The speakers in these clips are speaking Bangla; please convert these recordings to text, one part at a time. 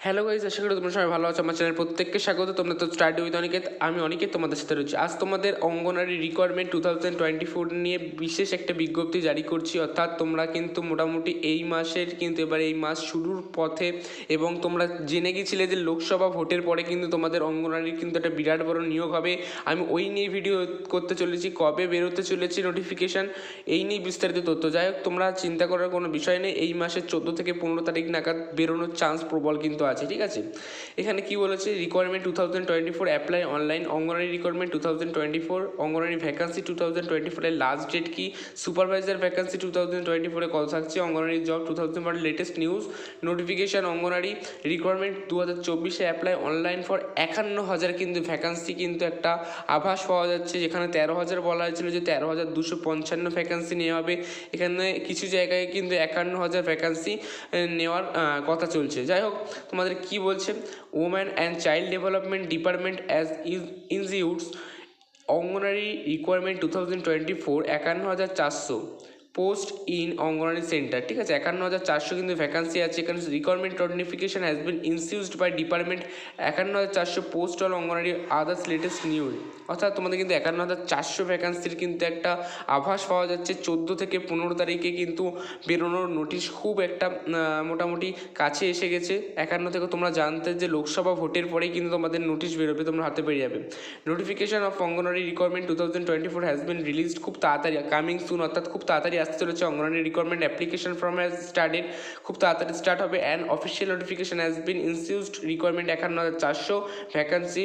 হ্যালো গাইস, আশা করি তোমরা সবাই ভালো আছো। আমার চ্যানেল প্রত্যেককে স্বাগত। তোমরা তো স্টাডি উইথ অনিকেত, আমি অনিকেত তোমাদের সাথে রয়েছি। আজ তোমাদের অঙ্গনারী রিকোয়ারমেন্ট 2024 নিয়ে বিশেষ একটা বিজ্ঞপ্তি জারি করছি। অর্থাৎ তোমরা কিন্তু মোটামুটি এই মাসের কিন্তু এবার এই মাস শুরুর পথে, এবং তোমরা জেনে গেছিলে যে লোকসভা ভোটের পরে কিন্তু তোমাদের অঙ্গনারীর কিন্তু একটা বিরাট বড় নিয়োগ হবে। আমি ওই নিয়ে ভিডিও করতে চলেছি, কবে বেরোতে চলেছি নোটিফিকেশান, এই নিয়ে বিস্তারিত তথ্য। যাই হোক, তোমরা চিন্তা করার কোনো বিষয় নেই, এই মাসের 14 থেকে 15 তারিখ নাগাদ বেরোনোর চান্স প্রবল কিন্তু আছে। ঠিক আছে, এখানে কি বলেছে, requirement 2024 apply online. Anganwadi requirement 2024, Anganwadi vacancy 2024 এর লাস্ট ডেট কি, সুপারভাইজার ভ্যাকান্সি 2024 কত থাকছে, Anganwadi job 2024 latest news notification. Anganwadi requirement 2024 apply online for 51,000 কিন্তু ভ্যাকান্সি কিন্তু একটা আভাস পাওয়া যাচ্ছে, যেখানে 13,000 বলা হয়েছিল যে 13,255 ভ্যাকান্সি নেওয়া হবে। এখানে কিছু জায়গায় কিন্তু 51,000 ভ্যাকান্সি নেওয়ার কথা চলছে। যাই হোক, তোমাদের কি বলছে, woman and child development department as institutes Anganwadi requirement 2024 51,400 post in Anganwadi centre. ঠিক আছে, 51,400 কিন্তু ভ্যাকান্সি আছে এখানে। Requirement notification has been issued by department 51,400 post all Anganwadi others latest news. অর্থাৎ তোমাদের কিন্তু 51,400 ভ্যাকান্সির কিন্তু একটা আভাস পাওয়া যাচ্ছে। 14 থেকে 15 তারিখে কিন্তু বেরোনোর নোটিশ খুব একটা মোটামুটি কাছে এসে গেছে। 51 থেকে তোমরা জানতে যে লোকসভা ভোটের পরেই কিন্তু তোমাদের নোটিশ বেরোবে, তোমরা হাতে পেয়ে যাবে। Notification of Anganwadi requirement 2024 has been released, খুব তাড়াতাড়ি কামিং সুন, অর্থাৎ খুব তাড়াতাড়ি আসতে চলেছে। Anganwadi requirement application form has started, খুব তাড়াতাড়ি স্টার্ট হবে। And official notification has been issued requirement 51,400 vacancy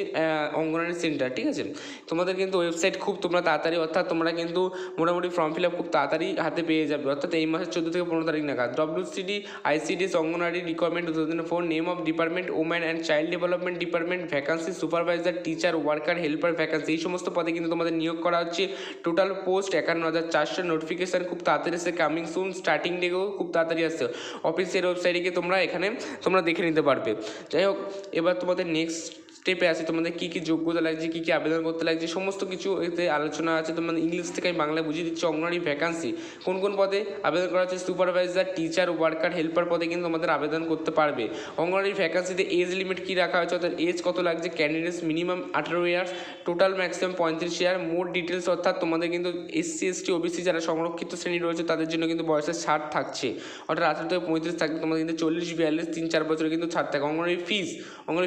Anganwadi centre. ঠিক আছে, তোমাদের কিন্তু ওয়েবসাইট খুব তোমরা তাড়াতাড়ি, অর্থাৎ তোমরা কিন্তু মোটামুটি ফর্ম ফিল আপ খুব তাড়াতাড়ি হাতে পেয়ে যাবে, অর্থাৎ এই মাসের 14 থেকে 15 তারিখ নাগাদ। WCD ICDS anganwadi requirement 2004, name of department woman and child development department, vacancy supervisor, teacher, worker, helper vacancy, এই সমস্ত পদে কিন্তু তোমাদের নিয়োগ করা হচ্ছে। Total post 51,400। নোটিফিকেশান খুব তাড়াতাড়ি এসে কামিং সুন, স্টার্টিং ডেটেও খুব তাড়াতাড়ি আসছে। অফিসের ওয়েবসাইটে গিয়ে তোমরা এখানে তোমরা দেখে নিতে পারবে। যাই হোক, এবার তোমাদের নেক্সট স্টেপে আসি, তোমাদের কী কী যোগ্যতা লাগছে, কী কী আবেদন করতে লাগছে, সমস্ত কিছু এতে আলোচনা আছে। তোমাদের ইংলিশ থেকে আমি বাংলায় বুঝিয়ে দিচ্ছি। অঙ্গনারী ভ্যাকান্সি কোন কোন পদে আবেদন করা হচ্ছে, সুপারভাইজার, টিচার, ওয়ার্কার, হেল্পার পদে কিন্তু তোমাদের আবেদন করতে পারবে। অঙ্গনারী ভ্যাকান্সিতে এজ লিমিট কী রাখা হয়েছে, অর্থাৎ এজ কত লাগছে, candidates minimum 18 years, total maximum 35 ইয়ার। মোর ডিটেলস, অর্থাৎ তোমাদের কিন্তু SC ST OBC যারা সংরক্ষিত শ্রেণী রয়েছে তাদের জন্য কিন্তু বয়সের ছাড় থাকছে, অর্থাৎ 18 থেকে 35 থাকবে। তোমাদের কিন্তু 40, 42, 3-4 বছরে কিন্তু ছাড় থাকে। অঙ্গনারী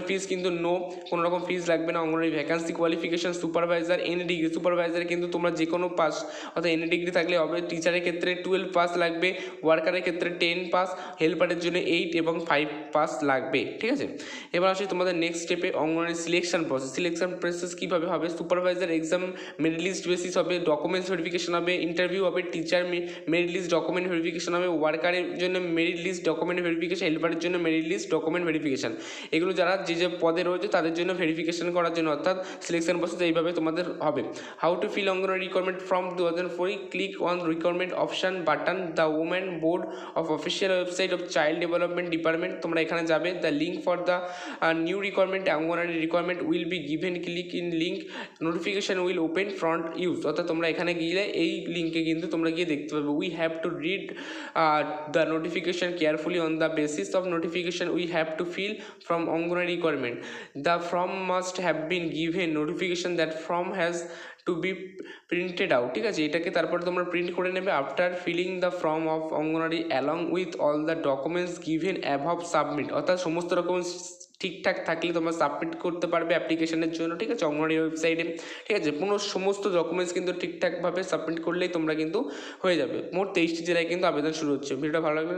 ফিস কিন্তু নো, কোনো রকম ফিস লাগবে না। Anganwadi vacancy qualification, supervisor any degree, সুপারভাইজারে কিন্তু তোমরা যে কোনো পাস, অর্থাৎ এনি ডিগ্রি থাকলে হবে। টিচারের ক্ষেত্রে 12 পাস লাগবে, ওয়ার্কারের ক্ষেত্রে 10 পাস, হেল্পারের জন্য 8 এবং 5 পাস লাগবে। ঠিক আছে, এবার আসি তোমাদের নেক্সট স্টেপে, অঙ্গনারী সিলেকশন প্রসেস কীভাবে হবে। Supervisor exam merit list basis হবে, ডকুমেন্টস ভেরিফিকেশন হবে, ইন্টারভিউ হবে, teacher merit list document verification হবে, ওয়ার্কারের জন্য মেরিট লিস্ট ডকুমেন্ট ভেরিফিকেশন, হেল্পারের জন্য মেরিট লিস্ট ডকুমেন্ট ভেরিফিকেশন। এগুলো যারা যে যে পদে রয়েছে তাদের জন্য ভেরিফিকেশন করার জন্য, অর্থাৎ সিলেকশন প্রসেস এইভাবে তোমাদের হবে। How to fill Anganwadi requirement from 2004, click on requirement option button, the women board of official website of child development department. তোমরা এখানে যাবে, the link for the new requirement Anganwadi requirement will be given, click in link, notification will open front use. অর্থাৎ তোমরা এখানে গিয়ে এই লিঙ্কে কিন্তু তোমরা গিয়ে দেখতে পাবে। We have to read the notification carefully, on the basis of notification we have to fill from Anganwadi requirement, the form must have been given, notification that form has to be printed out. ঠিক আছে, এটাকে তারপরে তোমরা প্রিন্ট করে নেবে। After filling the form of Anganwadi along with all the documents given above submit, অর্থাৎ সমস্ত রকম ঠিকঠাক থাকলে তোমরা সাবমিট করতে পারবে অ্যাপ্লিকেশনের জন্য। ঠিক আছে, অঙ্গনারী ওয়েবসাইটে। ঠিক আছে, সমস্ত ডকুমেন্টস কিন্তু ঠিকঠাকভাবে সাবমিট করলেই তোমরা কিন্তু হয়ে যাবে। মোট 23টি জেলায় কিন্তু আবেদন শুরু হচ্ছে। ভিডিওটা ভালো লাগলে